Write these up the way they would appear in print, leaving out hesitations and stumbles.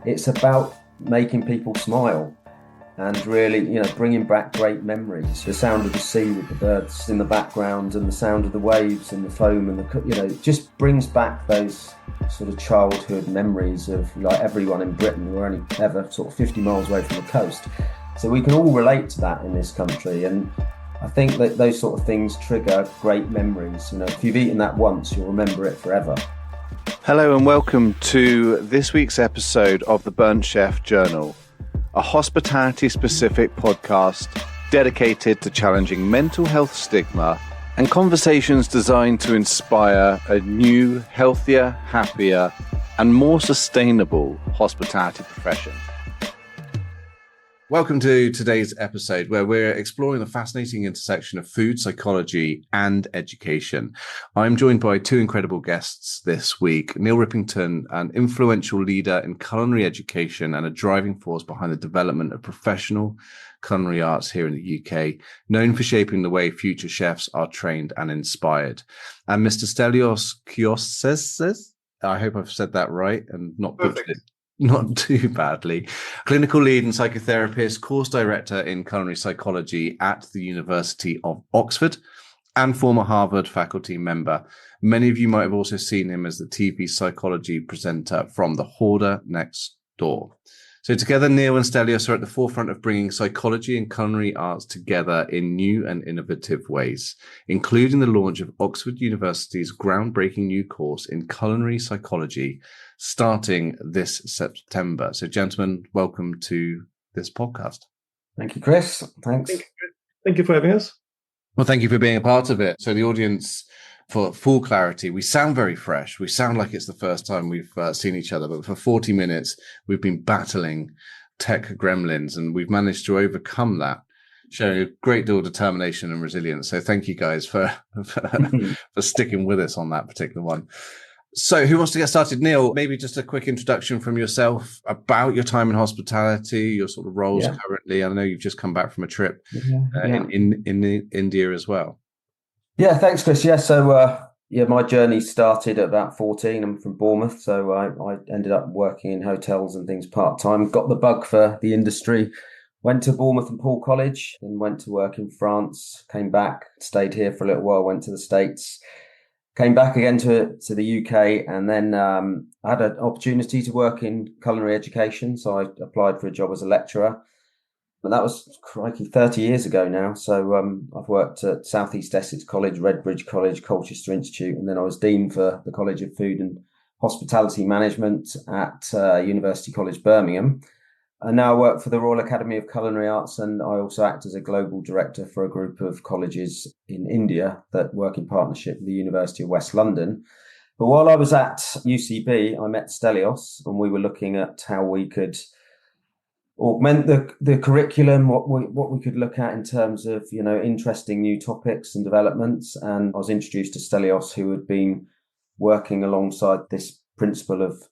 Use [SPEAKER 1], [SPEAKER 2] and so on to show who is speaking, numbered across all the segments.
[SPEAKER 1] It's about making people smile and really, bringing back great memories. The sound of the sea with the birds in the background and the sound of the waves and the foam and it just brings back those sort of childhood memories of like everyone in Britain. We're only ever sort of 50 miles away from the coast. So we can all relate to that in this country. And I think that those sort of things trigger great memories. If you've eaten that once, you'll remember it forever.
[SPEAKER 2] Hello and welcome to this week's episode of the Burnt Chef Journal, a hospitality-specific podcast dedicated to challenging mental health stigma and conversations designed to inspire a new, healthier, happier, and more sustainable hospitality profession. Welcome to today's episode, where we're exploring the fascinating intersection of food, psychology, and education. I'm joined by two incredible guests this week. Neil Rippington, an influential leader in culinary education and a driving force behind the development of professional culinary arts here in the UK, known for shaping the way future chefs are trained and inspired. And Mr. Stelios Kiosses, I hope I've said that right and not butchered it. Not too badly. Clinical lead and psychotherapist, course director in culinary psychology at the University of Oxford, and former Harvard faculty member. Many of you might have also seen him as the TV psychology presenter from The Hoarder Next Door. So together, Neil and Stelios are at the forefront of bringing psychology and culinary arts together in new and innovative ways, including the launch of Oxford University's groundbreaking new course in culinary psychology, starting this September. So, gentlemen, welcome to this podcast.
[SPEAKER 1] Thank you, Kris. Thanks.
[SPEAKER 3] Thank you for having us.
[SPEAKER 2] Well, thank you for being a part of it. So the audience, for full clarity, we sound very fresh. We sound like it's the first time we've seen each other, but for 40 minutes, we've been battling tech gremlins and we've managed to overcome that, showing a great deal of determination and resilience. So thank you guys for sticking with us on that particular one. So who wants to get started? Neil, maybe just a quick introduction from yourself about your time in hospitality, your sort of roles currently. I know you've just come back from a trip in India as well.
[SPEAKER 1] Yeah, thanks, Kris. Yeah, so my journey started at about 14. I'm from Bournemouth, so I ended up working in hotels and things part-time. Got the bug for the industry. Went to Bournemouth and Paul College, then went to work in France, came back, stayed here for a little while, went to the States. Came back again to the UK, and then I had an opportunity to work in culinary education. So I applied for a job as a lecturer. But that was, crikey, 30 years ago now. So I've worked at South East Essex College, Redbridge College, Colchester Institute, and then I was Dean for the College of Food and Hospitality Management at University College Birmingham. And now I work for the Royal Academy of Culinary Arts, and I also act as a global director for a group of colleges in India that work in partnership with the University of West London. But while I was at UCB, I met Stelios, and we were looking at how we could augment the curriculum, what we could look at in terms of, interesting new topics and developments. And I was introduced to Stelios, who had been working alongside this principle of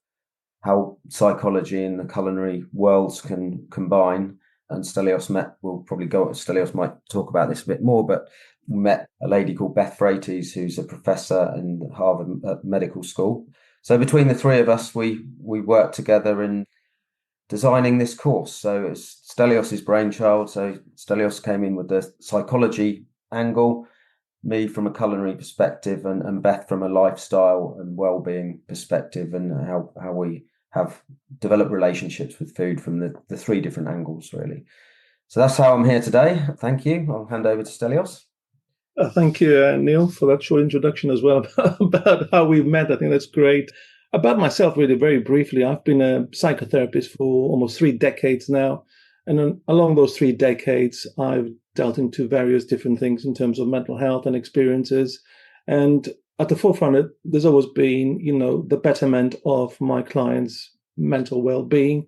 [SPEAKER 1] how psychology and the culinary worlds can combine. And Stelios Stelios might talk about this a bit more, but we met a lady called Beth Freites, who's a professor in Harvard Medical School. So between the three of us, we worked together in designing this course. So it's Stelios' brainchild. So Stelios came in with the psychology angle, me from a culinary perspective, and Beth from a lifestyle and well-being perspective, and how we have developed relationships with food from the three different angles, really. So that's how I'm here today. Thank you. I'll hand over to Stelios.
[SPEAKER 3] Thank you, Neil, for that short introduction as well about how we met. I think that's great. About myself, really, very briefly, I've been a psychotherapist for almost 3 decades now. And along those 3 decades, I've dealt into various different things in terms of mental health and experiences. And at the forefront, there's always been, the betterment of my clients' mental well-being,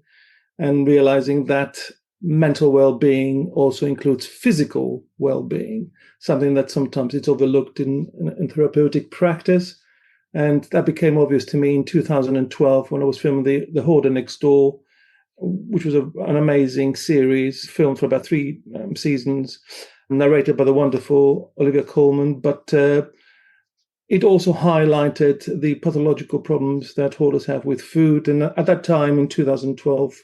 [SPEAKER 3] and realizing that mental well-being also includes physical well-being, something that sometimes it's overlooked in therapeutic practice. And that became obvious to me in 2012 when I was filming The Hoarder Next Door, which was an amazing series, filmed for about 3 seasons, narrated by the wonderful Olivia Colman. But it also highlighted the pathological problems that hoarders have with food. And at that time, in 2012,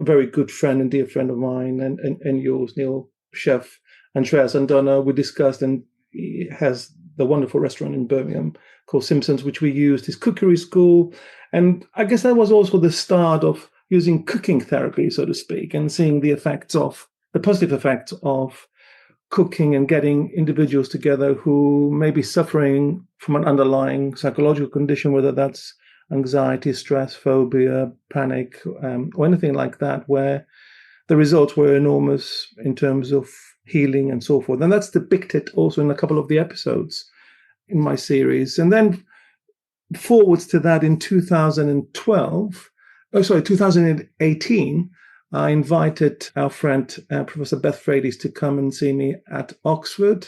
[SPEAKER 3] a very good friend and dear friend of mine and yours, Neil, chef Andreas Andona, we discussed, and he has the wonderful restaurant in Birmingham called Simpson's, which we used, his cookery school. And I guess that was also the start of using cooking therapy, so to speak, and seeing the positive effects of cooking and getting individuals together who may be suffering from an underlying psychological condition, whether that's anxiety, stress, phobia, panic, or anything like that, where the results were enormous in terms of healing and so forth. And that's depicted also in a couple of the episodes in my series. And then forwards to that in 2018, I invited our friend, Professor Beth Frades, to come and see me at Oxford,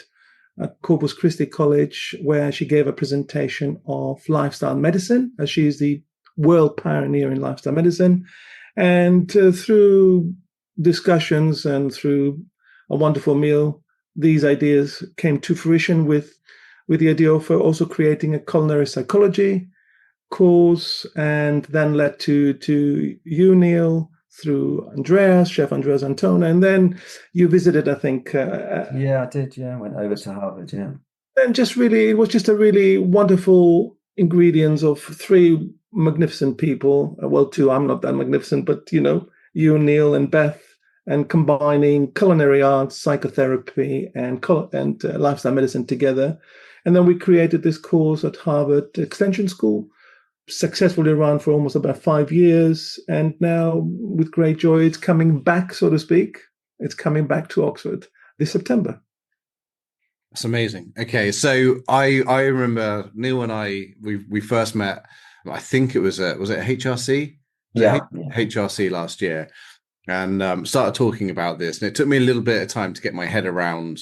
[SPEAKER 3] at Corpus Christi College, where she gave a presentation of lifestyle medicine, as she is the world pioneer in lifestyle medicine. And through discussions and through a wonderful meal, these ideas came to fruition with the idea of also creating a culinary psychology course, and then led to you, Neil, through Andreas, Chef Andreas Antona, and then you visited, I think.
[SPEAKER 1] Yeah, I did. Yeah, I went over to Harvard. Yeah,
[SPEAKER 3] and it was just a really wonderful ingredients of three magnificent people. Well, two, I'm not that magnificent, but you, Neil, and Beth, and combining culinary arts, psychotherapy, and lifestyle medicine together. And then we created this course at Harvard Extension School, successfully run for almost about 5 years. And now, with great joy, it's coming back, so to speak. It's coming back to Oxford this September.
[SPEAKER 2] That's amazing. Okay, so I remember Neil and we first met. I think it was it HRC? HRC last year, and started talking about this. And it took me a little bit of time to get my head around,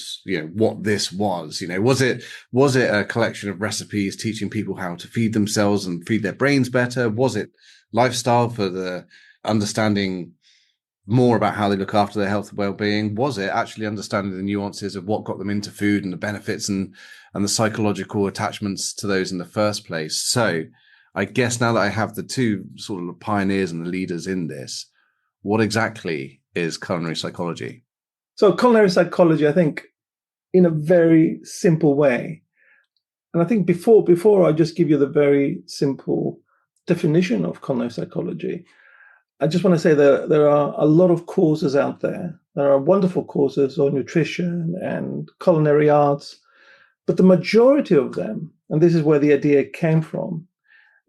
[SPEAKER 2] what this was. Was it a collection of recipes teaching people how to feed themselves and feed their brains better? Was it lifestyle for the understanding more about how they look after their health and well-being? Was it actually understanding the nuances of what got them into food and the benefits and the psychological attachments to those in the first place? So I guess now that I have the two sort of pioneers and the leaders in this, what exactly is culinary psychology?
[SPEAKER 3] So culinary psychology, I think, in a very simple way, and I think before I just give you the very simple definition of culinary psychology, I just want to say that there are a lot of courses out there. There are wonderful courses on nutrition and culinary arts, but the majority of them, and this is where the idea came from,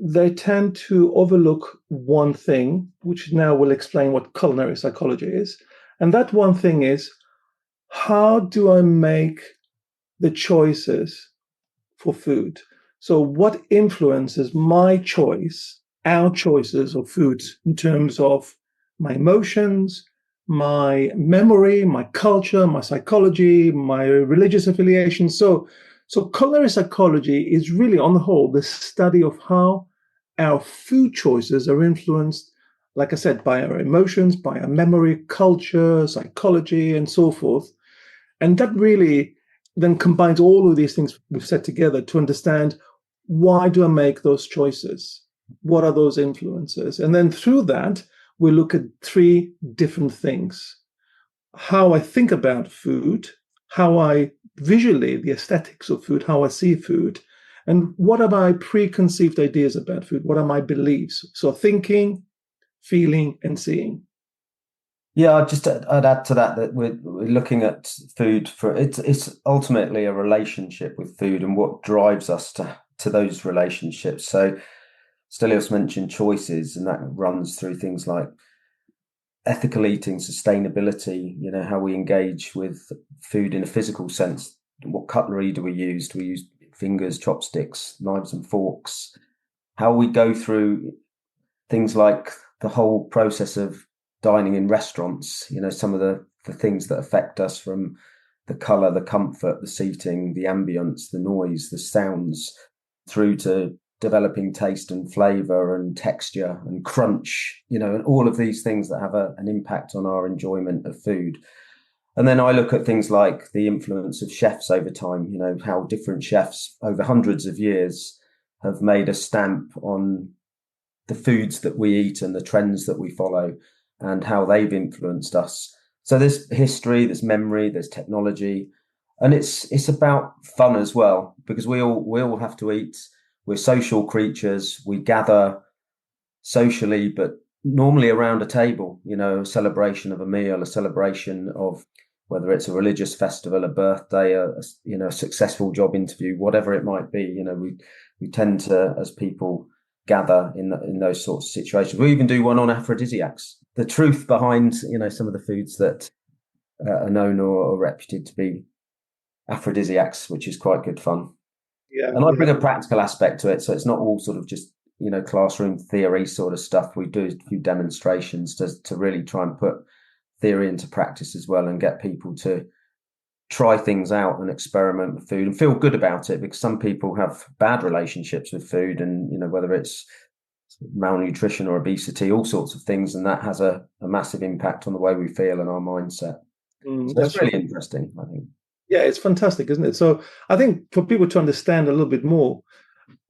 [SPEAKER 3] they tend to overlook one thing, which now will explain what culinary psychology is. And that one thing is, how do I make the choices for food? So what influences my choice, our choices of food, in terms of my emotions, my memory, my culture, my psychology, my religious affiliation? So culinary psychology is really, on the whole, the study of how our food choices are influenced, like I said, by our emotions, by our memory, culture, psychology, and so forth. And that really then combines all of these things we've said together to understand, why do I make those choices? What are those influences? And then through that, we look at three different things: how I think about food, how I visually, the aesthetics of food, how I see food, and what are my preconceived ideas about food? What are my beliefs? So thinking, feeling, and seeing.
[SPEAKER 1] Yeah, I'd add to that we're looking at food for it's ultimately a relationship with food and what drives us to those relationships. So Stelios mentioned choices, and that runs through things like ethical eating, sustainability, how we engage with food in a physical sense. What cutlery do we use? Do we use fingers, chopsticks, knives and forks? How we go through things like the whole process of dining in restaurants, some of the things that affect us, from the color, the comfort, the seating, the ambience, the noise, the sounds, through to developing taste and flavor and texture and crunch, and all of these things that have an impact on our enjoyment of food. And then I look at things like the influence of chefs over time, how different chefs over hundreds of years have made a stamp on the foods that we eat and the trends that we follow and how they've influenced us. So there's history, there's memory, there's technology, and it's about fun as well, because we all have to eat. We're social creatures. We gather socially, but normally around a table, a celebration of a meal, a celebration of whether it's a religious festival, a birthday, a successful job interview, whatever it might be. We tend to, as people, gather in those sorts of situations. We even do one on aphrodisiacs, the truth behind some of the foods that are known or reputed to be aphrodisiacs, which is quite good fun.
[SPEAKER 3] Yeah,
[SPEAKER 1] and I bring a practical aspect to it, so it's not all sort of just classroom theory sort of stuff. We do a few demonstrations to really try and put theory into practice as well, and get people to try things out and experiment with food and feel good about it, because some people have bad relationships with food, and whether it's malnutrition or obesity, all sorts of things, and that has a massive impact on the way we feel and our mindset. So it's really interesting, I think.
[SPEAKER 3] Yeah, it's fantastic, isn't it? So I think for people to understand a little bit more,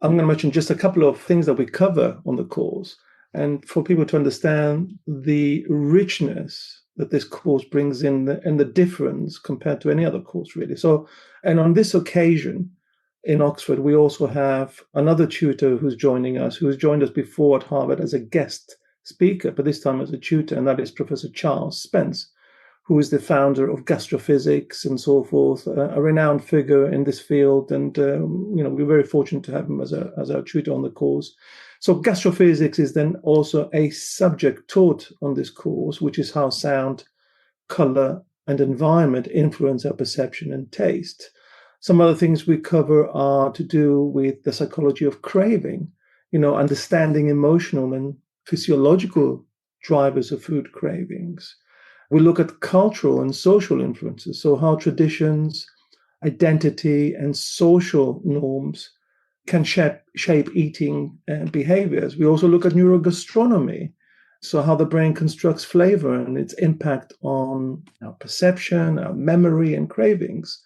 [SPEAKER 3] I'm going to mention just a couple of things that we cover on the course, and for people to understand the richness that this course brings in and the difference compared to any other course, really. So, and on this occasion in Oxford, we also have another tutor who's joining us, who has joined us before at Harvard as a guest speaker, but this time as a tutor, and that is Professor Charles Spence, who is the founder of gastrophysics and so forth, a renowned figure in this field. And, we're very fortunate to have him as our tutor on the course. So gastrophysics is then also a subject taught on this course, which is how sound, color, and environment influence our perception and taste. Some other things we cover are to do with the psychology of craving, understanding emotional and physiological drivers of food cravings. We look at cultural and social influences, so how traditions, identity, and social norms can shape eating behaviors. We also look at neurogastronomy, so how the brain constructs flavor and its impact on our perception, our memory, and cravings.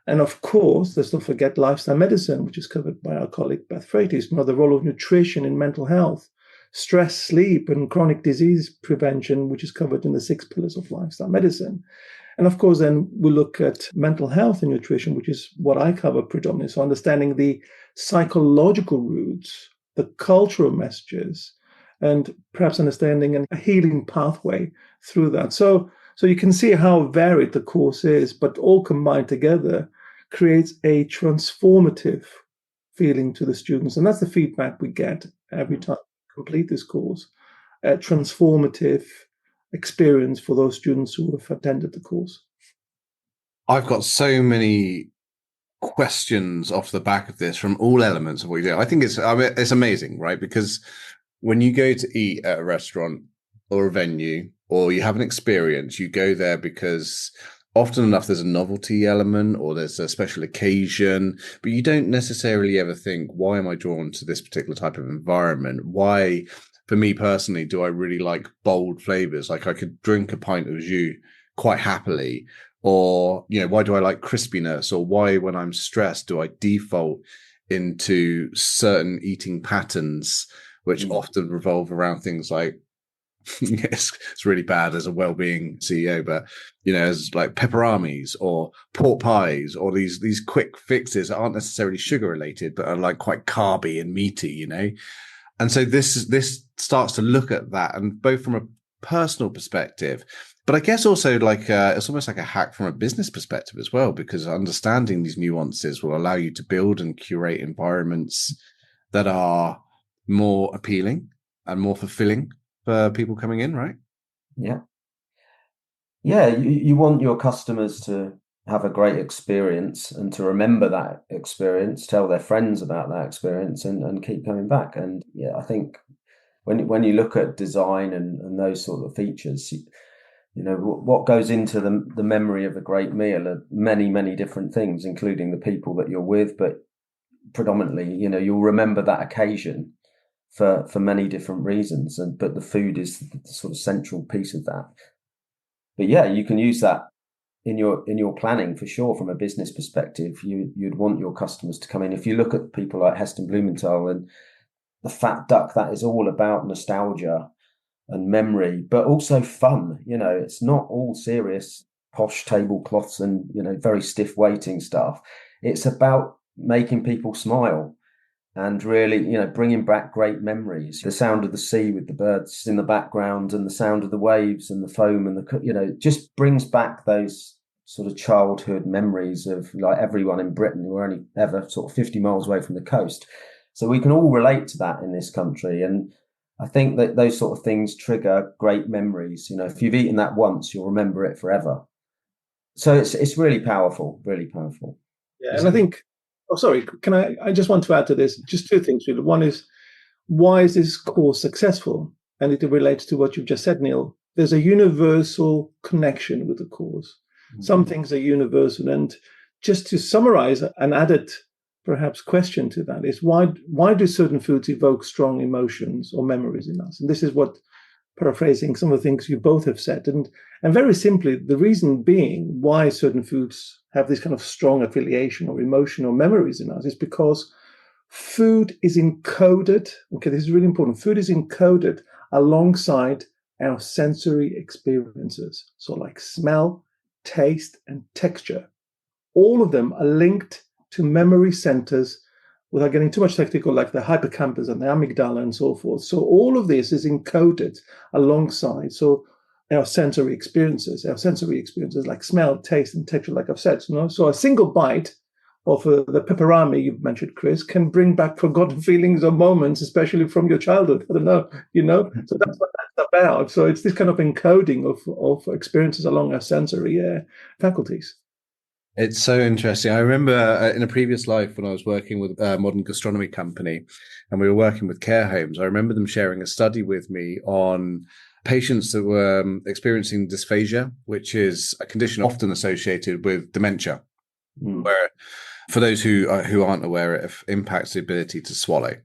[SPEAKER 3] And of course, let's not forget lifestyle medicine, which is covered by our colleague Beth Freites, the role of nutrition in mental health, stress, sleep, and chronic disease prevention, which is covered in the 6 pillars of lifestyle medicine. And of course, then we look at mental health and nutrition, which is what I cover predominantly. So understanding the psychological roots, the cultural messages, and perhaps understanding a healing pathway through that. So you can see how varied the course is, but all combined together creates a transformative feeling to the students. And that's the feedback we get every time we complete this course, a transformative experience for those students who have attended the course.
[SPEAKER 2] I've got so many questions off the back of this from all elements of what you do. I think it's amazing, right? Because when you go to eat at a restaurant or a venue, or you have an experience, you go there because often enough there's a novelty element or there's a special occasion, but you don't necessarily ever think, why am I drawn to this particular type of environment? Why, for me personally, do I really like bold flavors? Like I could drink a pint of jus quite happily. Or, why do I like crispiness? Or why, when I'm stressed, do I default into certain eating patterns, which often revolve around things like, yes, it's really bad as a well-being CEO, but as like pepperonis or pork pies or these quick fixes that aren't necessarily sugar related, but are like quite carby and meaty, And so this starts to look at that, and both from a personal perspective, but I guess also like it's almost like a hack from a business perspective as well, because understanding these nuances will allow you to build and curate environments that are more appealing and more fulfilling for people coming in, right?
[SPEAKER 1] Yeah. You want your customers to have a great experience and to remember that experience, tell their friends about that experience, and keep coming back. And yeah, I think when you look at design and those sort of features, what goes into the memory of a great meal are many, many different things, including the people that you're with, but predominantly, you'll remember that occasion for many different reasons, but the food is the sort of central piece of that. But yeah, you can use that in your planning for sure. From a business perspective, you'd want your customers to come in. If you look at people like Heston Blumenthal and the Fat Duck, that is all about nostalgia and memory, but also fun. It's not all serious, posh tablecloths and, very stiff waiting staff. It's about making people smile and really, bringing back great memories. The sound of the sea with the birds in the background and the sound of the waves and the foam and it just brings back those sort of childhood memories of like everyone in Britain. We're only ever sort of 50 miles away from the coast. So we can all relate to that in this country. And I think that those sort of things trigger great memories. If you've eaten that once, you'll remember it forever. So it's really powerful, really powerful.
[SPEAKER 3] Yeah, and I think, sorry, I just want to add to this, just two things really. One is, why is this course successful? And it relates to what you've just said, Neil. There's a universal connection with the course. Mm-hmm. Some things are universal. And just to summarize, an added perhaps question to that is, why do certain foods evoke strong emotions or memories in us? And this is what, paraphrasing some of the things you both have said. And very simply, the reason being why certain foods have this kind of strong affiliation or emotion or memories in us is because food is encoded. Okay, this is really important. Food is encoded alongside our sensory experiences. So like smell, taste, and texture. All of them are linked to memory centers, without getting too much technical, like the hippocampus and the amygdala and so forth. So all of this is encoded alongside our sensory experiences like smell, taste, and texture, like I've said. So a single bite of the pepperami you've mentioned, Kris, can bring back forgotten feelings or moments, especially from your childhood. I don't know, So that's what that's about. So it's this kind of encoding of experiences along our sensory faculties.
[SPEAKER 2] It's so interesting. I remember in a previous life when I was working with a modern gastronomy company and we were working with care homes, I remember them sharing a study with me on patients that were experiencing dysphagia, which is a condition often associated with dementia, where for those who aren't aware, it impacts the ability to swallow.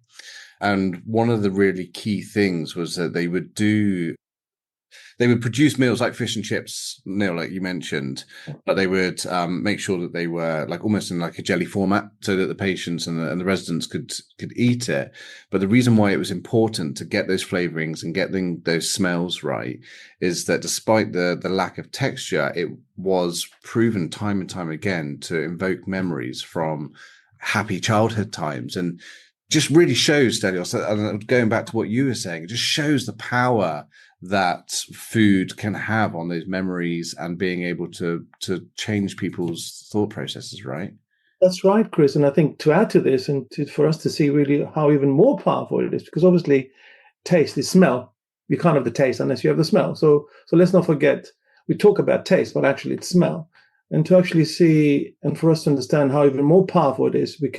[SPEAKER 2] And one of the really key things was that they would produce meals like fish and chips, Neil, like you mentioned, but they would make sure that they were like almost in like a jelly format so that the patients and the residents could eat it. But the reason why it was important to get those flavorings and getting those smells right is that despite the lack of texture, it was proven time and time again to invoke memories from happy childhood times. And just really shows, Stelios, and going back to what you were saying, it just shows the power that food can have on those memories and being able to change people's thought processes, right?
[SPEAKER 3] That's right, Kris. And I think to add to this and for us to see really how even more powerful it is, because obviously taste is smell. You can't have the taste unless you have the smell. So let's not forget, we talk about taste, but actually it's smell. And to actually see, and for us to understand how even more powerful it is, we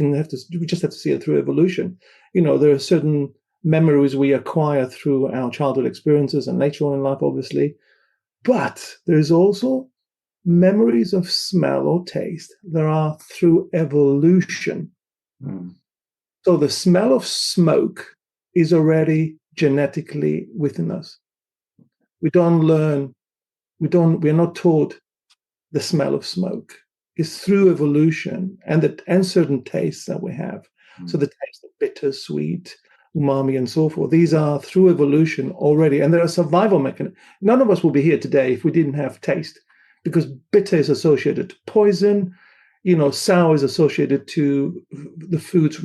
[SPEAKER 3] just have to see it through evolution. There are certain memories we acquire through our childhood experiences and later on in life, obviously. But there's also memories of smell or taste that are through evolution. So the smell of smoke is already genetically within us. We are not taught the smell of smoke. It's through evolution and certain tastes that we have. So the taste of bitter, sweet, umami, and so forth. These are through evolution already, and there are survival mechanisms. None of us will be here today if we didn't have taste, because bitter is associated to poison, sour is associated to the foods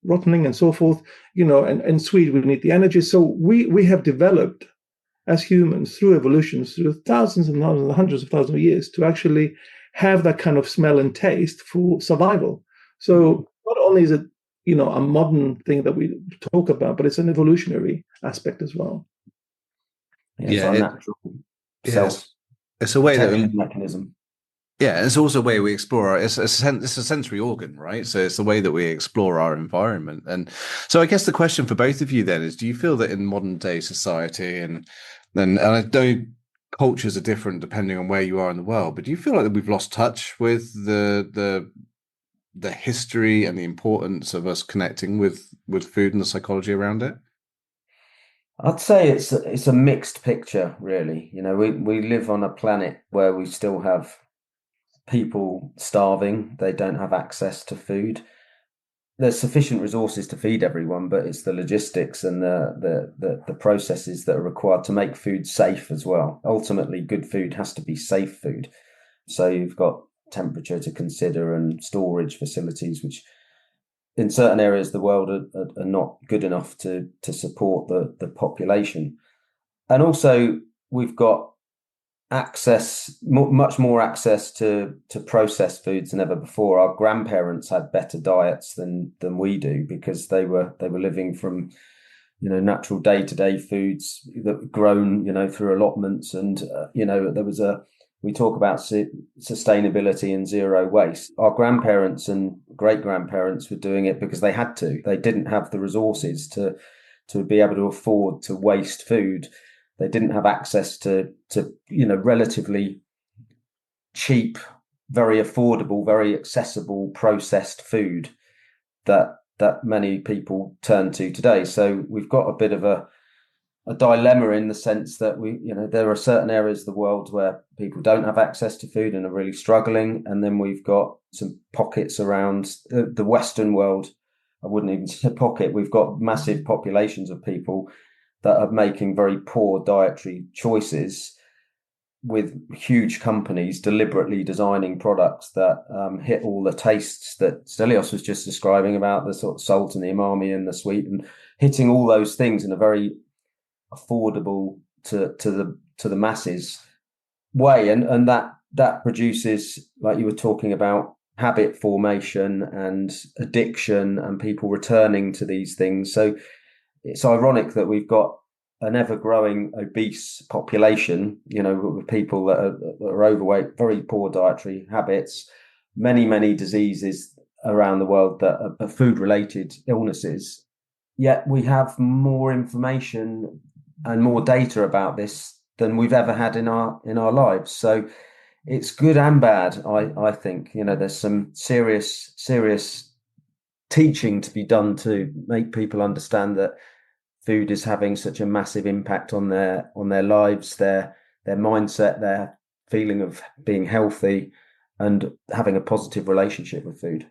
[SPEAKER 3] rotting and so forth, and sweet, we need the energy. So we have developed as humans through evolution, through thousands and thousands, hundreds of thousands of years, to actually have that kind of smell and taste for survival. So not only is it a modern thing that we talk about, but it's an evolutionary aspect as well.
[SPEAKER 2] It's a way that
[SPEAKER 1] mechanism.
[SPEAKER 2] Yeah, it's also a way we explore it's a sensory organ, right? So it's the way that we explore our environment. And so I guess the question for both of you then is, do you feel that in modern day society and I know cultures are different depending on where you are in the world, but do you feel like that we've lost touch with the history and the importance of us connecting with food and the psychology around it?
[SPEAKER 1] I'd say it's a mixed picture, really. We live on a planet where we still have people starving, they don't have access to food. There's sufficient resources to feed everyone, but it's the logistics and the processes that are required to make food safe as well. Ultimately, good food has to be safe food. So you've got temperature to consider and storage facilities, which in certain areas of the world are not good enough to support the population. And also we've got much more access to processed foods than ever before. Our grandparents had better diets than we do, because they were living from natural day-to-day foods that were grown through allotments, and we talk about sustainability and zero waste. Our grandparents and great grandparents were doing it because they had to. They didn't have the resources to be able to afford to waste food. They didn't have access to relatively cheap, very affordable, very accessible processed food that many people turn to today. So we've got a bit of a dilemma in the sense that there are certain areas of the world where people don't have access to food and are really struggling, and then we've got some pockets around the Western world. I wouldn't even say pocket. We've got massive populations of people that are making very poor dietary choices, with huge companies deliberately designing products that hit all the tastes that Stelios was just describing, about the sort of salt and the umami and the sweet, and hitting all those things in a very affordable to the masses way, and that produces, like you were talking about, habit formation and addiction and people returning to these things. So it's ironic that we've got an ever-growing obese population, with people that are overweight, very poor dietary habits, many diseases around the world that are food-related illnesses. Yet we have more information and more data about this than we've ever had in our lives. So it's good and bad. I think there's some serious teaching to be done to make people understand that food is having such a massive impact on their lives, their mindset, their feeling of being healthy, and having a positive relationship with food.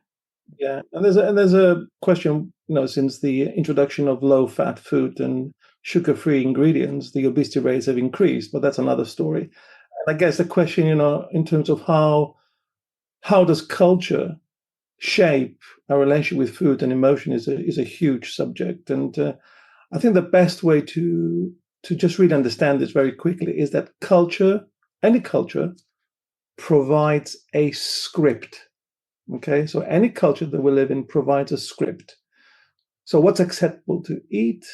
[SPEAKER 3] Yeah, and there's a question, since the introduction of low-fat food and sugar-free ingredients, the obesity rates have increased, but that's another story. And I guess the question, in terms of how does culture shape our relationship with food and emotion is a huge subject. And I think the best way to just really understand this very quickly is that any culture, provides a script. Okay, so any culture that we live in provides a script. So what's acceptable to eat,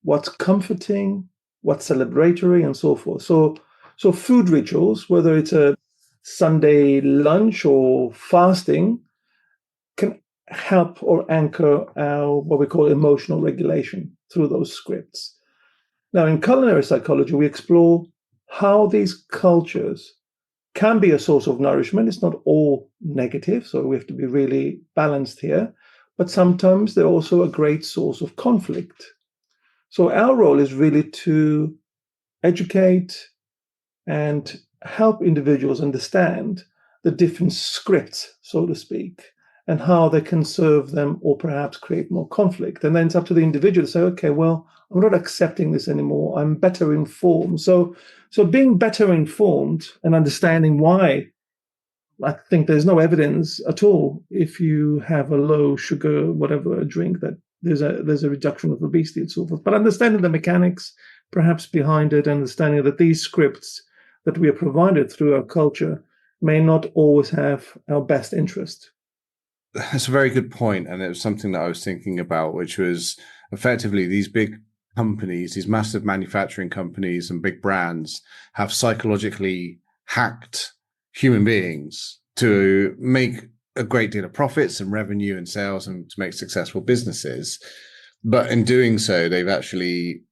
[SPEAKER 3] what's comforting, what's celebratory, and so forth. So food rituals, whether it's a Sunday lunch or fasting, can help or anchor our what we call emotional regulation through those scripts. Now, in culinary psychology, we explore how these cultures can be a source of nourishment. It's not all negative, so we have to be really balanced here. But sometimes they're also a great source of conflict. So our role is really to educate and help individuals understand the different scripts, so to speak, and how they can serve them or perhaps create more conflict. And then it's up to the individual to say, okay, well, I'm not accepting this anymore. I'm better informed. So being better informed and understanding why, I think there's no evidence at all if you have a low sugar, whatever drink, that there's a reduction of obesity and so forth. But understanding the mechanics perhaps behind it, understanding that these scripts that we are provided through our culture may not always have our best interest.
[SPEAKER 2] That's a very good point, and it was something that I was thinking about, which was effectively these big companies, these massive manufacturing companies and big brands have psychologically hacked human beings to make a great deal of profits and revenue and sales and to make successful businesses. But in doing so, they've actually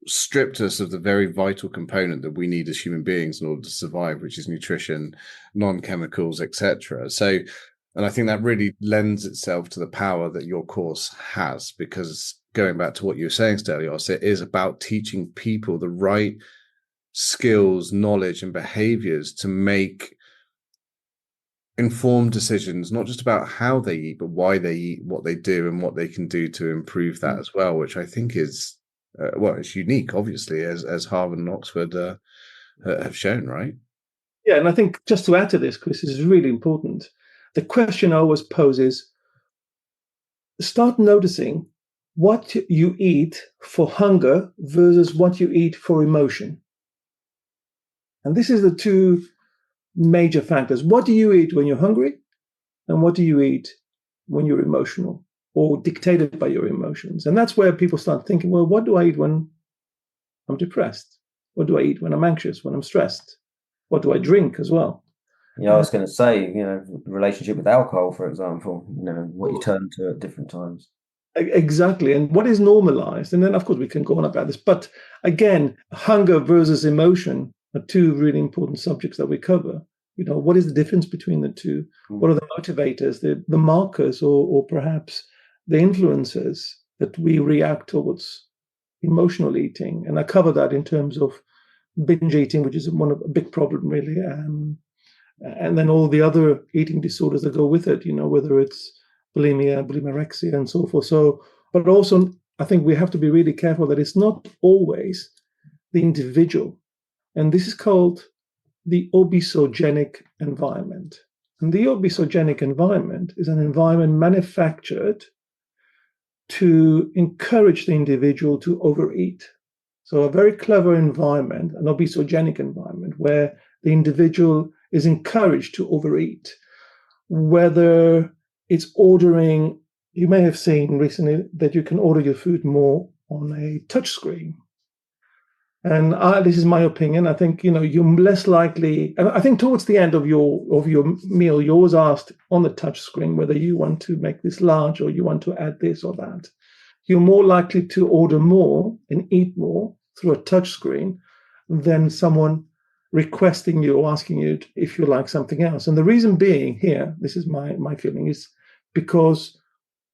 [SPEAKER 2] stripped us of the very vital component that we need as human beings in order to survive, which is nutrition, non-chemicals, etc. So, and I think that really lends itself to the power that your course has, because going back to what you were saying, Stelios, it is about teaching people the right skills, knowledge, and behaviors to make informed decisions, not just about how they eat, but why they eat, what they do, and what they can do to improve that as well, which I think is, it's unique, obviously, as Harvard and Oxford have shown, right?
[SPEAKER 3] Yeah, and I think just to add to this, Kris, this is really important. The question I always pose is, start noticing what you eat for hunger versus what you eat for emotion. And this is the two major factors. What do you eat when you're hungry? And what do you eat when you're emotional or dictated by your emotions? And that's where people start thinking, well, what do I eat when I'm depressed? What do I eat when I'm anxious, when I'm stressed? What do I drink as well?
[SPEAKER 1] Yeah, I was going to say, relationship with alcohol, for example, what you turn to at different times.
[SPEAKER 3] Exactly. And what is normalized? And then, of course, we can go on about this. But again, hunger versus emotion are two really important subjects that we cover. What is the difference between the two? What are the motivators, the markers, or perhaps the influences that we react towards emotional eating? And I cover that in terms of binge eating, which is a big problem, really. And then all the other eating disorders that go with it, whether it's bulimia, bulimorexia, and so forth. So, but also, I think we have to be really careful that it's not always the individual. And this is called the obesogenic environment. And the obesogenic environment is an environment manufactured to encourage the individual to overeat. So a very clever environment, an obesogenic environment, where the individual is encouraged to overeat, whether it's ordering. You may have seen recently that you can order your food more on a touch screen. And this is my opinion. I think you're less likely. And I think towards the end of your meal, you're always asked on the touch screen whether you want to make this large or you want to add this or that. You're more likely to order more and eat more through a touch screen than someone requesting you or asking you if you like something else. And the reason being here, this is my feeling, is because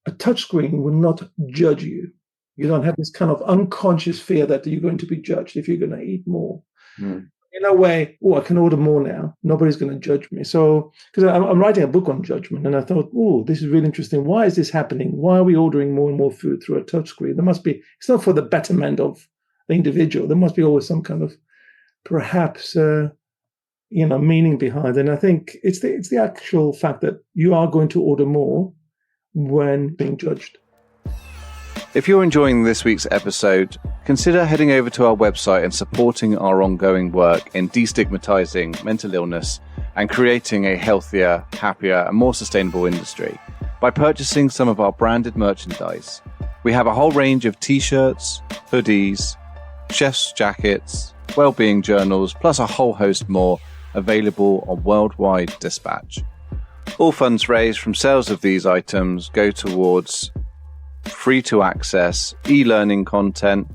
[SPEAKER 3] a touchscreen will not judge you. You don't have this kind of unconscious fear that you're going to be judged if you're going to eat more. In a way, I can order more now. Nobody's going to judge me. So, because I'm writing a book on judgment, and I thought, this is really interesting. Why is this happening? Why are we ordering more and more food through a touchscreen? There must be. It's not for the betterment of the individual. There must be always some kind of, perhaps, meaning behind. And I think it's the actual fact that you are going to order more when being judged.
[SPEAKER 2] If you're enjoying this week's episode, consider heading over to our website and supporting our ongoing work in destigmatizing mental illness and creating a healthier, happier, and more sustainable industry by purchasing some of our branded merchandise. We have a whole range of t-shirts, hoodies, chef's jackets, well-being journals, plus a whole host more available on worldwide dispatch. All funds raised from sales of these items go towards free-to-access e-learning content,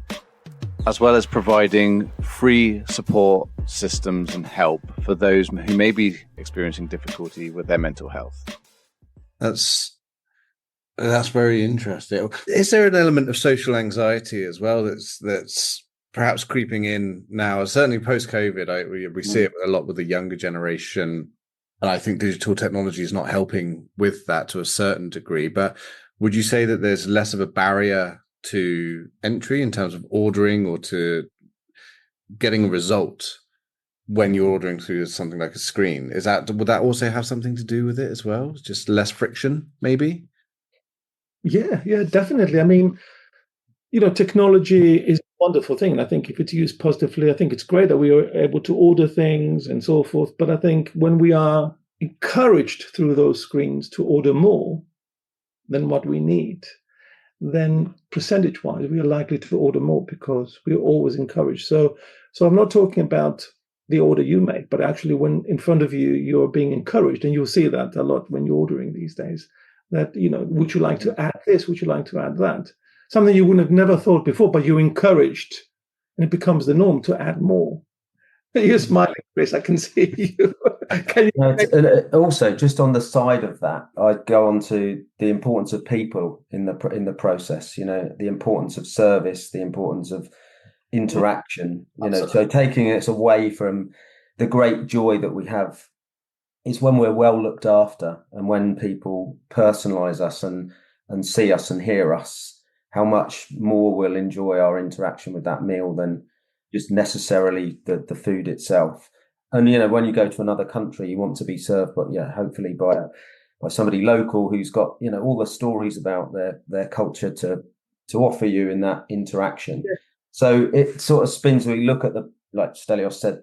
[SPEAKER 2] as well as providing free support systems and help for those who may be experiencing difficulty with their mental health. That's very interesting. Is there an element of social anxiety as well that's perhaps creeping in now? Certainly post-COVID, we see it a lot with the younger generation, and I think digital technology is not helping with that to a certain degree. But would you say that there's less of a barrier to entry in terms of ordering or to getting a result when you're ordering through something like a screen? Would that also have something to do with it as well? Just less friction, maybe?
[SPEAKER 3] Yeah, definitely. I mean, technology is a wonderful thing. And I think if it's used positively, I think it's great that we are able to order things and so forth. But I think when we are encouraged through those screens to order more than what we need, then percentage-wise, we are likely to order more because we are always encouraged. So I'm not talking about the order you make, but actually when in front of you, you're being encouraged, and you'll see that a lot when you're ordering these days, that, would you like to add this? Would you like to add that? Something you wouldn't have never thought before, but you're encouraged, and it becomes the norm to add more. You're smiling, Kris. I can see you.
[SPEAKER 1] Also, just on the side of that, I'd go on to the importance of people in the process. The importance of service, the importance of interaction. So taking it away from the great joy that we have it's when we're well looked after and when people personalize us and see us and hear us, how much more we'll enjoy our interaction with that meal than just necessarily the food itself. And when you go to another country, you want to be served, but hopefully by somebody local who's got all the stories about their culture to offer you in that interaction.
[SPEAKER 3] Yeah.
[SPEAKER 1] So it sort of spins. We look at like Stelios said,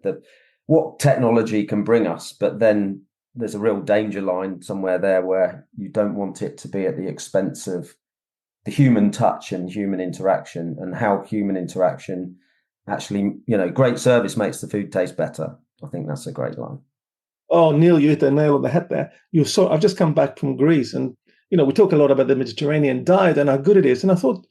[SPEAKER 1] what technology can bring us, but then there's a real danger line somewhere there where you don't want it to be at the expense of the human touch and human interaction, and how human interaction actually, great service makes the food taste better. I think that's a great line.
[SPEAKER 3] Oh, Neil, you hit the nail on the head there. I've just come back from Greece, and we talk a lot about the Mediterranean diet and how good it is. And I thought,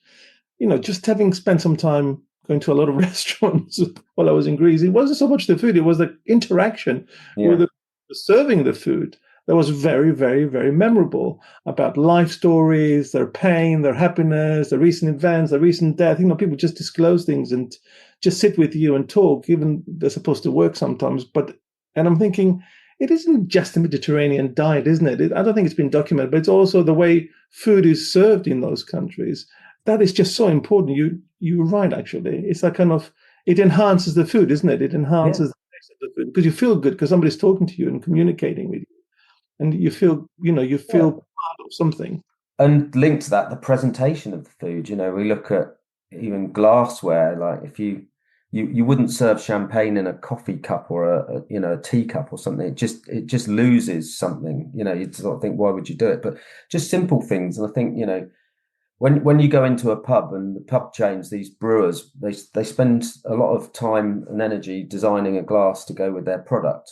[SPEAKER 3] just having spent some time going to a lot of restaurants while I was in Greece, it wasn't so much the food; it was the interaction with the serving the food that was very, very, very memorable, about life stories, their pain, their happiness, the recent events, the recent death. People just disclose things and just sit with you and talk, even they're supposed to work sometimes. And I'm thinking, it isn't just the Mediterranean diet, isn't it? I don't think it's been documented, but it's also the way food is served in those countries. That is just so important. You're right, actually. It's like it enhances the food, isn't it? It enhances the taste of the food because you feel good because somebody's talking to you and communicating with you. And you feel part of something.
[SPEAKER 1] And linked to that, the presentation of the food. We look at even glassware. Like if you wouldn't serve champagne in a coffee cup or a teacup or something. It just loses something. You'd sort of think, why would you do it? But just simple things. And I think when you go into a pub and the pub chains, these brewers, they spend a lot of time and energy designing a glass to go with their product.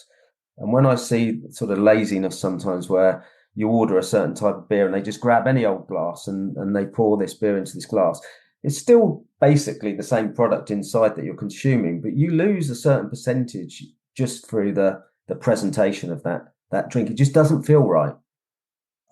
[SPEAKER 1] And when I see sort of laziness sometimes where you order a certain type of beer and they just grab any old glass and they pour this beer into this glass, it's still basically the same product inside that you're consuming, but you lose a certain percentage just through the presentation of that drink. It just doesn't feel right.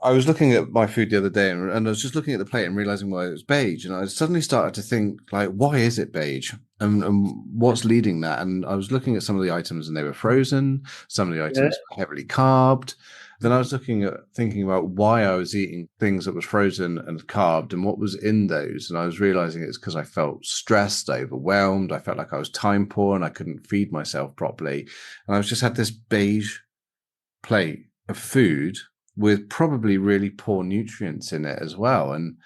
[SPEAKER 2] I was looking at my food the other day and I was just looking at the plate and realizing why it was beige. And I suddenly started to think, like, why is it beige? And what's leading that? And I was looking at some of the items and they were frozen. Some of the items were heavily carbed. Then I was thinking about why I was eating things that was frozen and carbed and what was in those. And I was realizing it's because I felt stressed, overwhelmed. I felt like I was time poor and I couldn't feed myself properly. And I just had this beige plate of food with probably really poor nutrients in it as well. And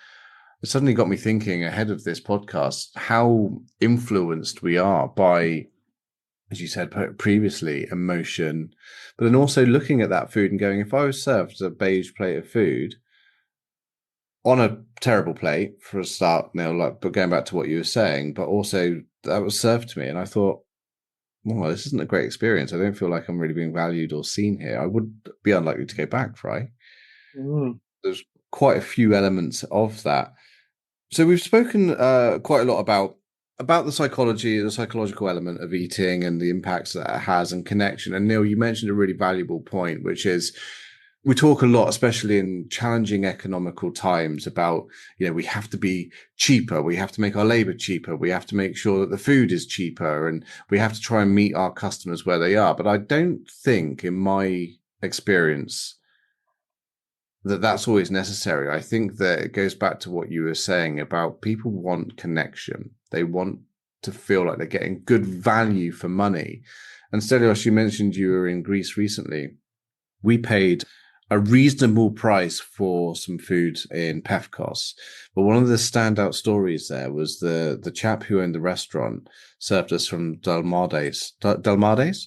[SPEAKER 2] it suddenly got me thinking ahead of this podcast, how influenced we are by, as you said previously, emotion, but then also looking at that food and going, if I was served a beige plate of food on a terrible plate for a start, but going back to what you were saying, but also that was served to me. And I thought, well, this isn't a great experience. I don't feel like I'm really being valued or seen here. I would be unlikely to go back, right? There's quite a few elements of that. So we've spoken quite a lot about the psychology, the psychological element of eating and the impacts that it has and connection. And Neil, you mentioned a really valuable point, which is we talk a lot, especially in challenging economical times, about, we have to be cheaper. We have to make our labor cheaper. We have to make sure that the food is cheaper and we have to try and meet our customers where they are. But I don't think, in my experience, that that's always necessary. I think that it goes back to what you were saying about people want connection. They want to feel like they're getting good value for money. And Stelios, you mentioned you were in Greece recently. We paid a reasonable price for some food in Pefkos. But one of the standout stories there was the chap who owned the restaurant served us from Delmades. Delmades?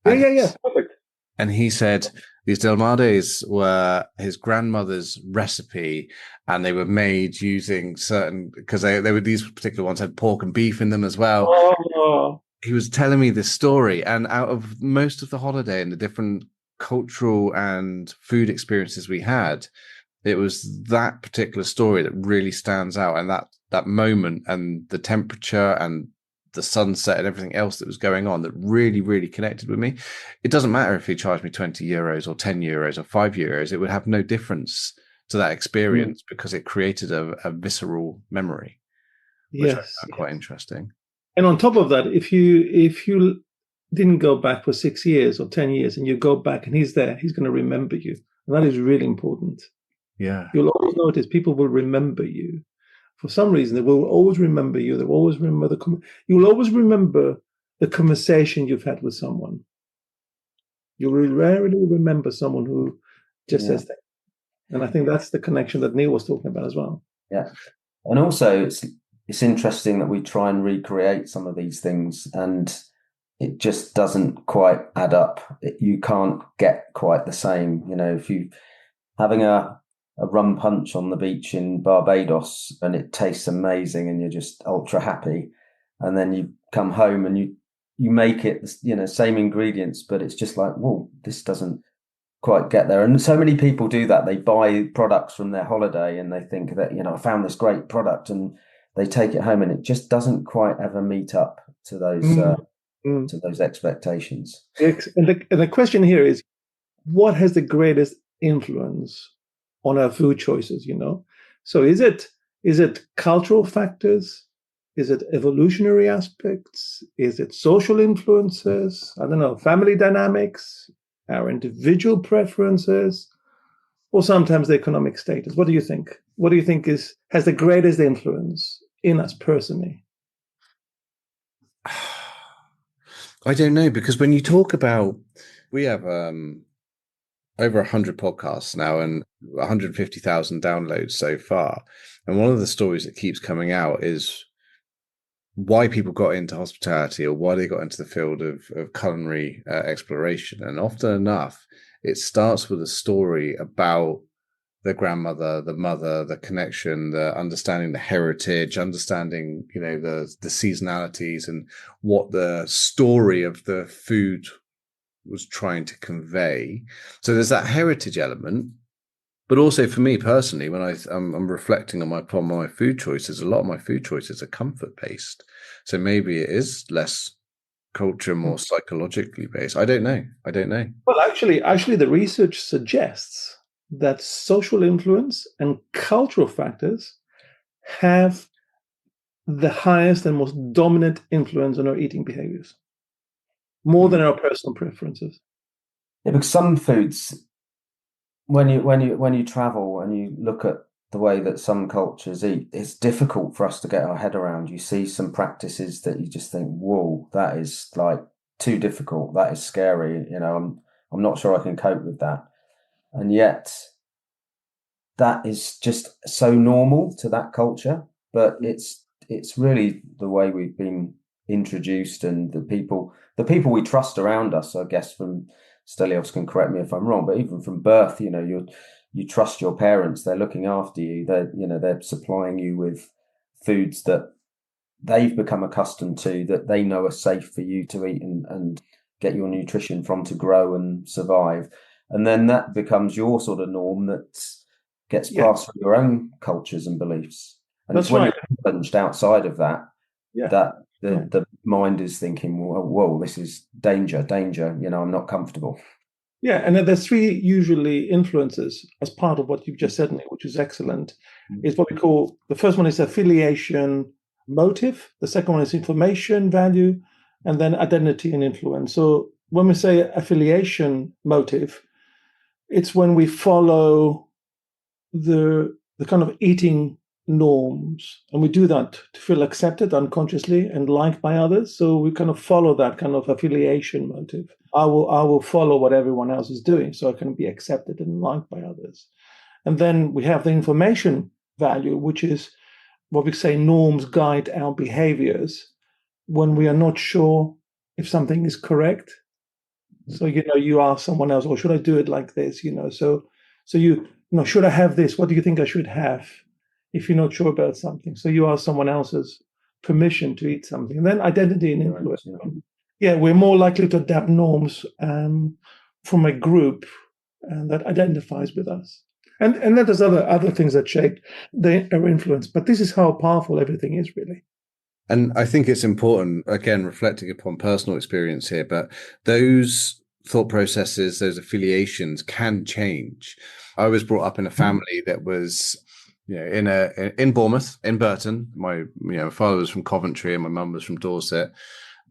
[SPEAKER 3] Yeah. Perfect.
[SPEAKER 2] And he said these Delmades were his grandmother's recipe, and they were made using because they were, these particular ones had pork and beef in them as well.
[SPEAKER 3] Oh.
[SPEAKER 2] He was telling me this story, and out of most of the holiday and the different cultural and food experiences we had, it was that particular story that really stands out, and that moment and the temperature and the sunset and everything else that was going on that really, really connected with me. It doesn't matter if he charged me 20 euros or 10 euros or 5 euros. It would have no difference to that experience because it created a visceral memory, which I found quite interesting.
[SPEAKER 3] And on top of that, if you didn't go back for 6 years or 10 years, and you go back and he's there, he's going to remember you. And that is really important.
[SPEAKER 2] Yeah.
[SPEAKER 3] You'll always notice people will remember you. For some reason, they will always remember you. They'll always remember you'll always remember the conversation you've had with someone. You'll rarely remember someone who just says that. And I think that's the connection that Neil was talking about as well.
[SPEAKER 1] Yeah. And also it's interesting that we try and recreate some of these things, and it just doesn't quite add up. You can't get quite the same. You know, if you having a rum punch on the beach in Barbados and it tastes amazing and you're just ultra happy, and then you come home and you make it, you know, same ingredients, but it's just like, whoa, this doesn't quite get there. And so many people do that. They buy products from their holiday and they think that, you know, I found this great product, and they take it home and it just doesn't quite ever meet up to those expectations.
[SPEAKER 3] And the question here is, what has the greatest influence on our food choices, you know? So is it cultural factors? Is it evolutionary aspects? Is it social influences? I don't know, family dynamics, our individual preferences, or sometimes the economic status? What do you think? What do you think has the greatest influence in us personally?
[SPEAKER 2] I don't know, because when you talk about, we have over 100 podcasts now and 150,000 downloads so far. And one of the stories that keeps coming out is why people got into hospitality, or why they got into the field of culinary exploration. And often enough, it starts with a story about the grandmother, the mother, the connection, the understanding the heritage, understanding, you know, the seasonalities and what the story of the food was trying to convey. So there's that heritage element. But also for me personally, when I'm reflecting on my food choices, a lot of my food choices are comfort based. So maybe it is less culture, more psychologically based. I don't know.
[SPEAKER 3] Well, actually, the research suggests that social influence and cultural factors have the highest and most dominant influence on our eating behaviors, more than our personal preferences.
[SPEAKER 1] Yeah, because some foods, when you travel and you look at the way that some cultures eat, it's difficult for us to get our head around. You see some practices that you just think, whoa, that is like too difficult. That is scary. You know, I'm not sure I can cope with that. And yet that is just so normal to that culture. But it's really the way we've been introduced, and the people we trust around us, I guess. From Stelios can correct me if I'm wrong, but even from birth, you know, you trust your parents. They're looking after you. They're supplying you with foods that they've become accustomed to, that they know are safe for you to eat and get your nutrition from, to grow and survive. And then that becomes your sort of norm that gets passed through your own cultures and beliefs. And
[SPEAKER 3] That's
[SPEAKER 1] it's when
[SPEAKER 3] right.
[SPEAKER 1] you're plunged outside of that, that the mind is thinking, whoa, this is danger, you know, I'm not comfortable.
[SPEAKER 3] Yeah, and then there's three usually influences as part of what you've just said, Nick, which is excellent. Is what we call, the first one is affiliation motive, the second one is information value, and then identity and influence. So when we say affiliation motive, it's when we follow the kind of eating norms, and we do that to feel accepted unconsciously and liked by others. So we kind of follow that kind of affiliation motive. I will follow what everyone else is doing, so I can be accepted and liked by others. And then we have the information value, which is what we say norms guide our behaviors when we are not sure if something is correct. So, you know, you ask someone else, or should I do it like this? You know, so you know, should I have this? What do you think I should have? If you're not sure about something. So you ask someone else's permission to eat something. And then identity and influence. Right, yeah, we're more likely to adapt norms from a group that identifies with us. And then there's other things that shape our influence. But this is how powerful everything is, really.
[SPEAKER 2] And I think it's important, again, reflecting upon personal experience here, but those thought processes, those affiliations can change. I was brought up in a family that was, you know, in Bournemouth, in Burton. My father was from Coventry and my mum was from Dorset.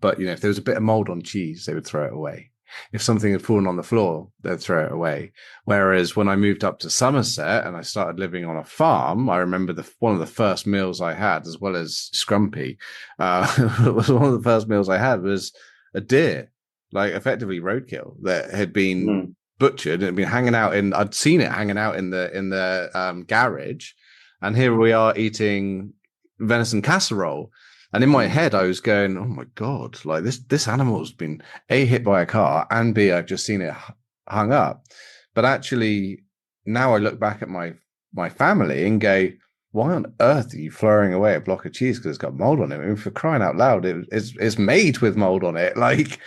[SPEAKER 2] But, if there was a bit of mold on cheese, they would throw it away. If something had fallen on the floor, they'd throw it away. Whereas when I moved up to Somerset and I started living on a farm, I remember one of the first meals I had, as well as scrumpy, was one of the first meals I had was a deer, like effectively roadkill that had been butchered and been hanging out I'd seen it hanging out in the garage. And here we are eating venison casserole. And in my head, I was going, "Oh my God, like this animal's been A, hit by a car, and B, I've just seen it hung up." But actually, now I look back at my family and go, "Why on earth are you throwing away a block of cheese because it's got mold on it?" I mean, for crying out loud, it's made with mold on it. Like,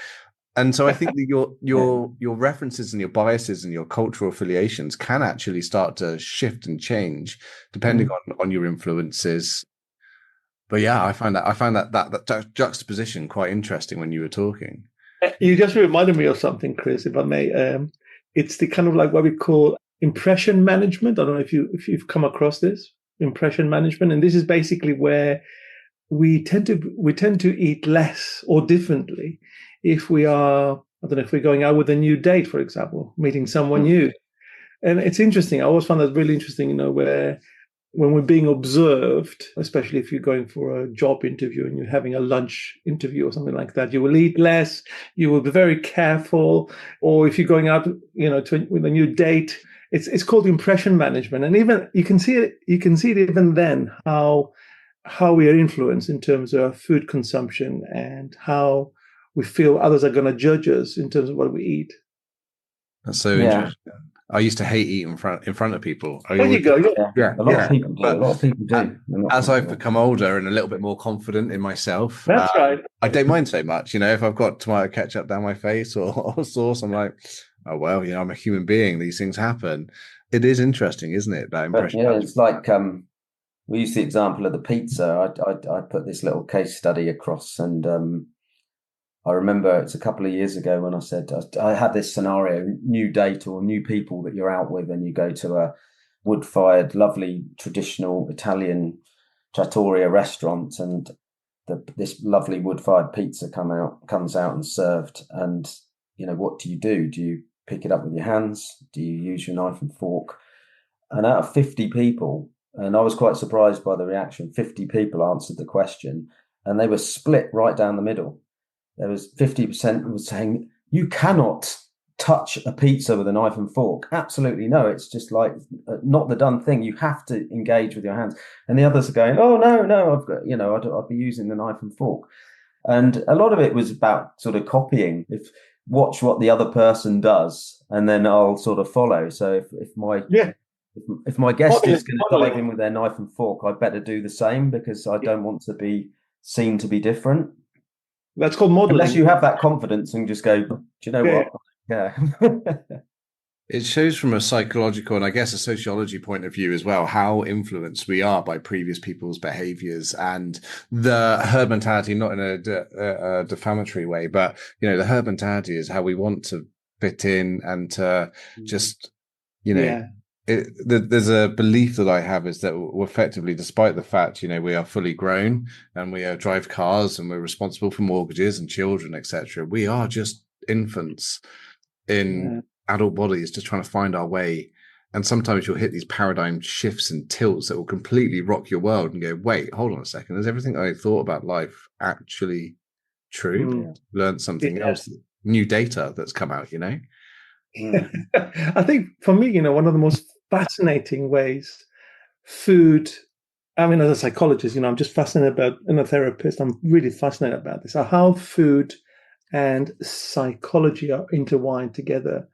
[SPEAKER 2] and so I think that your references and your biases and your cultural affiliations can actually start to shift and change depending on your influences. But yeah, I find that juxtaposition quite interesting when you were talking.
[SPEAKER 3] You just reminded me of something, Kris, if I may. It's the kind of like what we call impression management. I don't know if you've come across this impression management, and this is basically where we tend to eat less or differently if we are, I don't know, if we're going out with a new date, for example, meeting someone new. And it's interesting. I always found that really interesting, where when we're being observed, especially if you're going for a job interview and you're having a lunch interview or something like that, you will eat less, you will be very careful. Or if you're going out, with a new date, it's called impression management. And even you can see it even then how we are influenced in terms of food consumption and how we feel others are going to judge us in terms of what we eat.
[SPEAKER 2] That's so interesting. I used to hate eating in front of people.
[SPEAKER 3] There you go.
[SPEAKER 1] Yeah. A lot of people do. A lot of people do.
[SPEAKER 2] As I've become older and a little bit more confident in myself,
[SPEAKER 3] that's right.
[SPEAKER 2] I don't mind so much. If I've got tomato ketchup down my face or sauce, I'm like, oh well, I'm a human being. These things happen. It is interesting, isn't it? That impression.
[SPEAKER 1] Yeah, it's like we used the example of the pizza. I put this little case study across, and I remember it's a couple of years ago when I said I had this scenario: new date or new people that you're out with, and you go to a wood-fired, lovely traditional Italian trattoria restaurant, and this lovely wood-fired pizza comes out and served. And what do? Do you pick it up with your hands? Do you use your knife and fork? And out of 50 people, and I was quite surprised by the reaction, 50 people answered the question, and they were split right down the middle. There was 50% was saying, you cannot touch a pizza with a knife and fork. Absolutely no. It's just like not the done thing. You have to engage with your hands. And the others are going, oh, no, I've got, I'll be using the knife and fork. And a lot of it was about sort of copying. Watch what the other person does, and then I'll sort of follow. So if my guest is going to dive in with their knife and fork, I better do the same because I don't want to be seen to be different.
[SPEAKER 3] That's called modeling.
[SPEAKER 1] Unless you have that confidence and just go, do you know what? Yeah.
[SPEAKER 2] It shows from a psychological and I guess a sociology point of view as well, how influenced we are by previous people's behaviors and the herd mentality, not in a defamatory way, but, the herd mentality is how we want to fit in and to just, there's a belief that I have is that we're effectively, despite the fact, we are fully grown and we drive cars and we're responsible for mortgages and children, etc. We are just infants in adult bodies, just trying to find our way. And sometimes you'll hit these paradigm shifts and tilts that will completely rock your world and go, wait, hold on a second. Is everything I thought about life actually true? Learned something else, new data that's come out,
[SPEAKER 3] I think for me, one of the most fascinating ways food, as a psychologist, I'm just fascinated about, and a therapist, I'm really fascinated about this, how food and psychology are intertwined together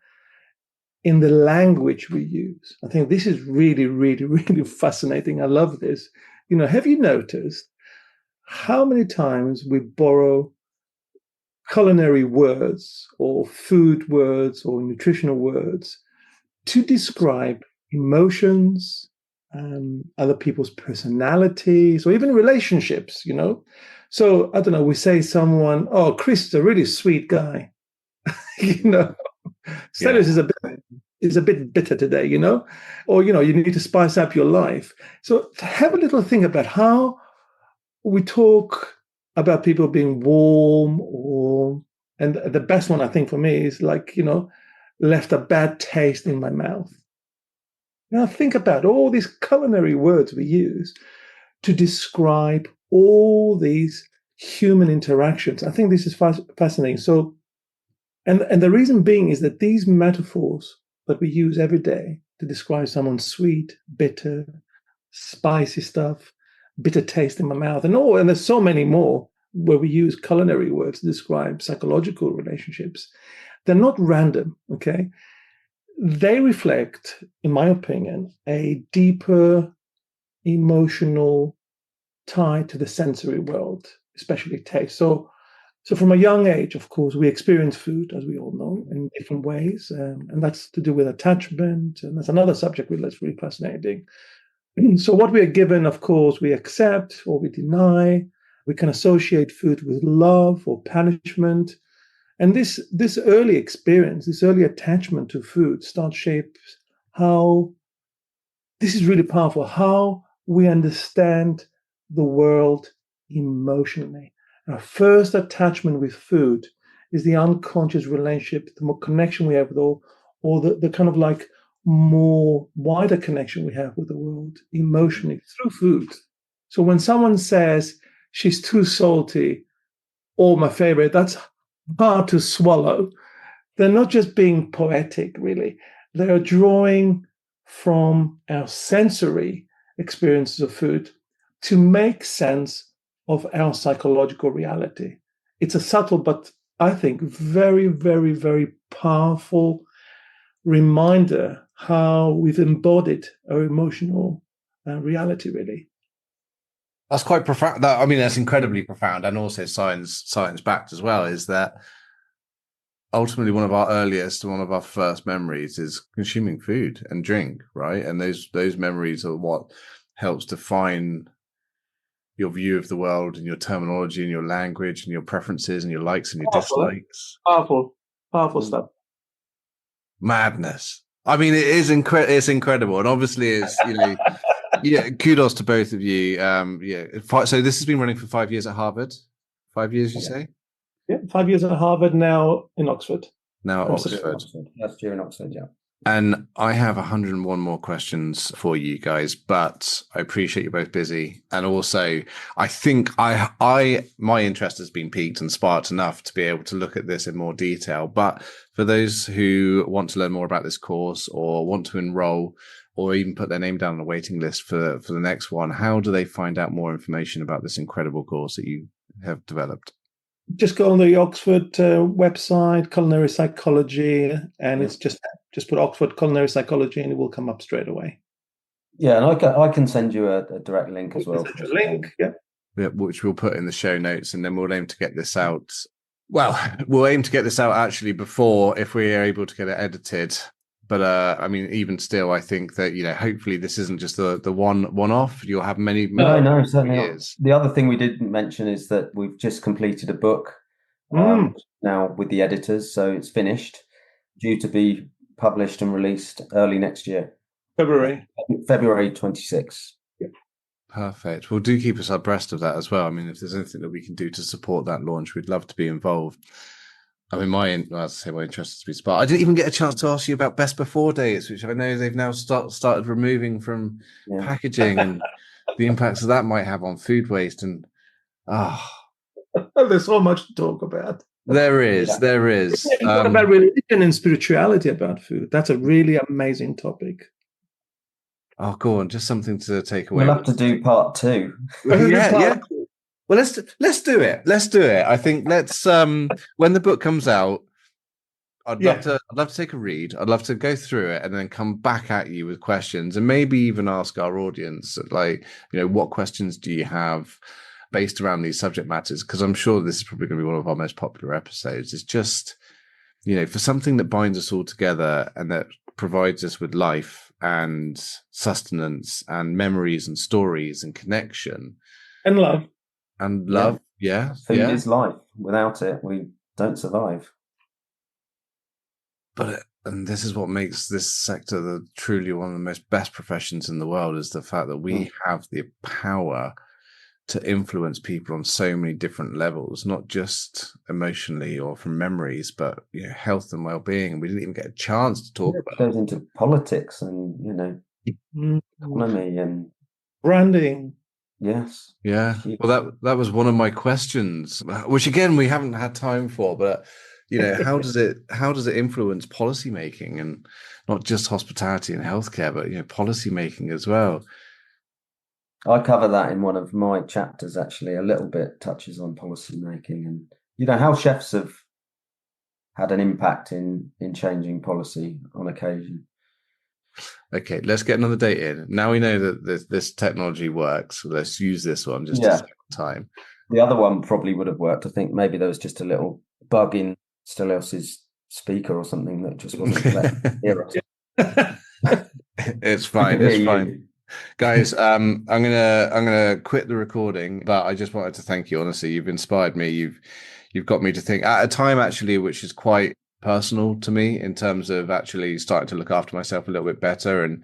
[SPEAKER 3] in the language we use. I think this is really, really, really fascinating. I love this. Have you noticed how many times we borrow culinary words or food words or nutritional words to describe emotions, other people's personalities, or even relationships, So, I don't know, we say someone, oh, Kris is a really sweet guy. Stelios is a bit bitter today, or, you need to spice up your life. So have a little think about how we talk about people being warm and the best one I think for me is like, left a bad taste in my mouth. Now think about all these culinary words we use to describe all these human interactions. I think this is fascinating. So, and the reason being is that these metaphors that we use every day to describe someone's sweet, bitter, spicy stuff, bitter taste in my mouth, and there's so many more where we use culinary words to describe psychological relationships. They're not random, okay? They reflect, in my opinion, a deeper emotional tie to the sensory world, especially taste. So from a young age, of course, we experience food, as we all know, in different ways, and that's to do with attachment, and that's another subject that's really fascinating. So what we are given, of course, we accept or we deny. We can associate food with love or punishment. And this early experience, this early attachment to food shapes how, this is really powerful, how we understand the world emotionally. Our first attachment with food is the unconscious relationship, the more connection we have with all, or the kind of like more wider connection we have with the world emotionally through food. So when someone says she's too salty, or my favorite, that's hard to swallow, they're not just being poetic, really. They are drawing from our sensory experiences of food to make sense of our psychological reality. It's a subtle, but I think very, very, very powerful reminder how we've embodied our emotional reality, really.
[SPEAKER 2] That's quite profound. I mean, that's incredibly profound, and also science backed as well. Is that ultimately one of our first memories is consuming food and drink, right? And those memories are what helps define your view of the world and your terminology and your language and your preferences and your likes and your dislikes.
[SPEAKER 3] Powerful stuff.
[SPEAKER 2] Madness. I mean, it is it's incredible, and obviously, it's yeah. Kudos to both of you. So this has been running for 5 years at Harvard. 5 years, you say?
[SPEAKER 3] Yeah, 5 years at Harvard, now in Oxford.
[SPEAKER 2] Now at Oxford.
[SPEAKER 1] Last year in Oxford, yeah.
[SPEAKER 2] And I have 101 more questions for you guys, but I appreciate you're both busy. And also, I think my interest has been piqued and sparked enough to be able to look at this in more detail. But for those who want to learn more about this course or want to enroll or even put their name down on a waiting list for the next one, how do they find out more information about this incredible course that you have developed?
[SPEAKER 3] Just go on the Oxford website, Culinary Psychology, and it's just put Oxford Culinary Psychology and it will come up straight away.
[SPEAKER 1] Yeah, and I can send you a direct link as well.
[SPEAKER 3] Send you a link, yeah,
[SPEAKER 2] which we'll put in the show notes, and then we'll aim to get this out. Well, we'll aim to get this out actually before, if we are able to get it edited. But I mean, even still, I think that hopefully this isn't just the one-off. You'll have many.
[SPEAKER 1] No, certainly not. The other thing we didn't mention is that we've just completed a book now with the editors, so it's finished, due to be published and released early next year, February 26th.
[SPEAKER 3] Yeah.
[SPEAKER 2] Perfect. Well, do keep us abreast of that as well. I mean, if there's anything that we can do to support that launch, we'd love to be involved. I mean, my interest has been sparked. I didn't even get a chance to ask you about best before dates, which I know they've now started removing from packaging and the impacts that might have on food waste. And
[SPEAKER 3] there's so much to talk about.
[SPEAKER 2] There is.
[SPEAKER 3] Talk about religion and spirituality about food. That's a really amazing topic.
[SPEAKER 2] Oh, go on, just something to take away.
[SPEAKER 1] We'll have to do part 2.
[SPEAKER 2] Yeah. Well, let's do it. I think let's when the book comes out, I'd love to take a read. I'd love to go through it and then come back at you with questions, and maybe even ask our audience, like, what questions do you have based around these subject matters? Because I'm sure this is probably going to be one of our most popular episodes. It's just, for something that binds us all together and that provides us with life and sustenance and memories and stories and connection
[SPEAKER 3] and love.
[SPEAKER 2] And love, yeah.
[SPEAKER 1] Food is life. Without it, we don't survive.
[SPEAKER 2] And this is what makes this sector truly one of the best professions in the world, is the fact that we have the power to influence people on so many different levels, not just emotionally or from memories, but health and well-being. And we didn't even get a chance to talk about
[SPEAKER 1] it. Goes into politics and economy and
[SPEAKER 3] branding.
[SPEAKER 1] Yes.
[SPEAKER 2] Yeah. Well, that was one of my questions, which again we haven't had time for, but how does it influence policy making, and not just hospitality and healthcare, but policy making as well?
[SPEAKER 1] I cover that in one of my chapters, actually. A little bit touches on policy making and how chefs have had an impact in changing policy on occasion.
[SPEAKER 2] Okay, let's get another date in. Now we know that this technology works. So let's use this one just a second time.
[SPEAKER 1] The other one probably would have worked. I think maybe there was just a little bug in Stelios' speaker or something that just wasn't letting hear us.
[SPEAKER 2] It's fine. It's fine. Guys, I'm gonna quit the recording, but I just wanted to thank you. Honestly, you've inspired me. You've got me to think at a time actually, which is quite personal to me in terms of actually starting to look after myself a little bit better. And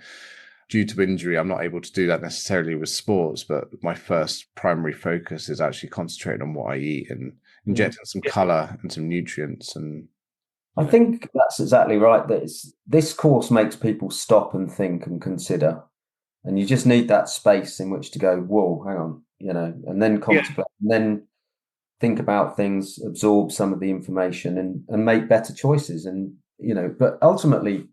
[SPEAKER 2] due to injury, I'm not able to do that necessarily with sports, but my first primary focus is actually concentrating on what I eat and injecting some color and some nutrients. And
[SPEAKER 1] I think that's exactly right. This course makes people stop and think and consider. And you just need that space in which to go, whoa, hang on, and then contemplate, and then think about things, absorb some of the information and make better choices. And, but ultimately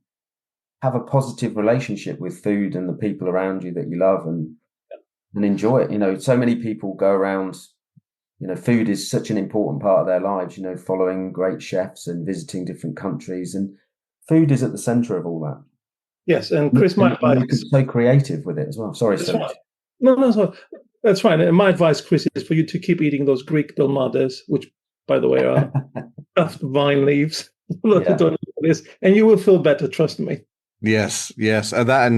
[SPEAKER 1] have a positive relationship with food and the people around you that you love and enjoy it. So many people go around, food is such an important part of their lives, following great chefs and visiting different countries, and food is at the center of all that.
[SPEAKER 3] Yes, and Kris, my advice
[SPEAKER 1] is so creative with it as well. Sorry, so
[SPEAKER 3] right. No, that's fine. And my advice, Kris, is for you to keep eating those Greek dolmades, which, by the way, are stuffed vine leaves. And you will feel better. Trust me.
[SPEAKER 2] Yes, and that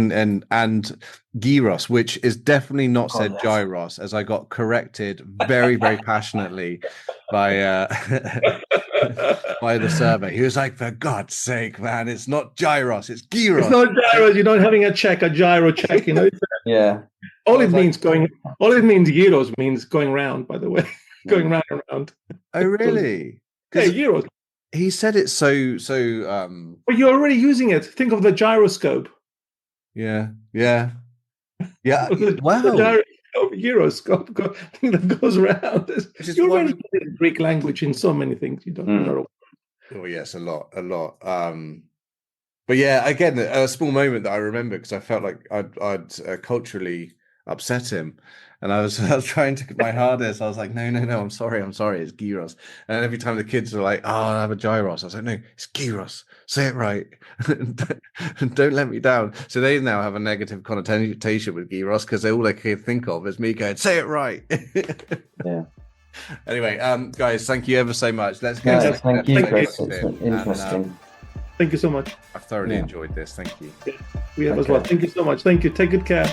[SPEAKER 2] and gyros, which is definitely not said gyros, as I got corrected very, very passionately by by the survey. He was like, "For God's sake, man, it's not gyros, it's gyros."
[SPEAKER 3] It's not gyros. You're not having a gyro check.
[SPEAKER 1] Yeah.
[SPEAKER 3] All it means gyros means going round. By the way, going round and round.
[SPEAKER 2] Oh, really?
[SPEAKER 3] Hey, gyros.
[SPEAKER 2] He said it so.
[SPEAKER 3] But you're already using it. Think of the gyroscope.
[SPEAKER 2] Yeah. Wow.
[SPEAKER 3] The gyroscope that goes around. You're already using Greek language in so many things you don't know.
[SPEAKER 2] Oh yes, a lot. But yeah, again, a small moment that I remember because I felt like I'd culturally upset him. And I was trying to my hardest. I was like, no, I'm sorry, it's gyros. And every time the kids were like, oh, I'll have a gyros. I was like, no, it's gyros. Say it right. Don't let me down. So they now have a negative connotation with gyros because all they can think of is me going, say it right.
[SPEAKER 1] Yeah.
[SPEAKER 2] Anyway, guys, thank you ever so much. Let's go.
[SPEAKER 1] Thank you, Kris. It's interesting.
[SPEAKER 3] Thank you so much.
[SPEAKER 2] I've thoroughly enjoyed this. Thank you.
[SPEAKER 3] Yeah, we have as well. Thank you so much. Thank you. Take good care.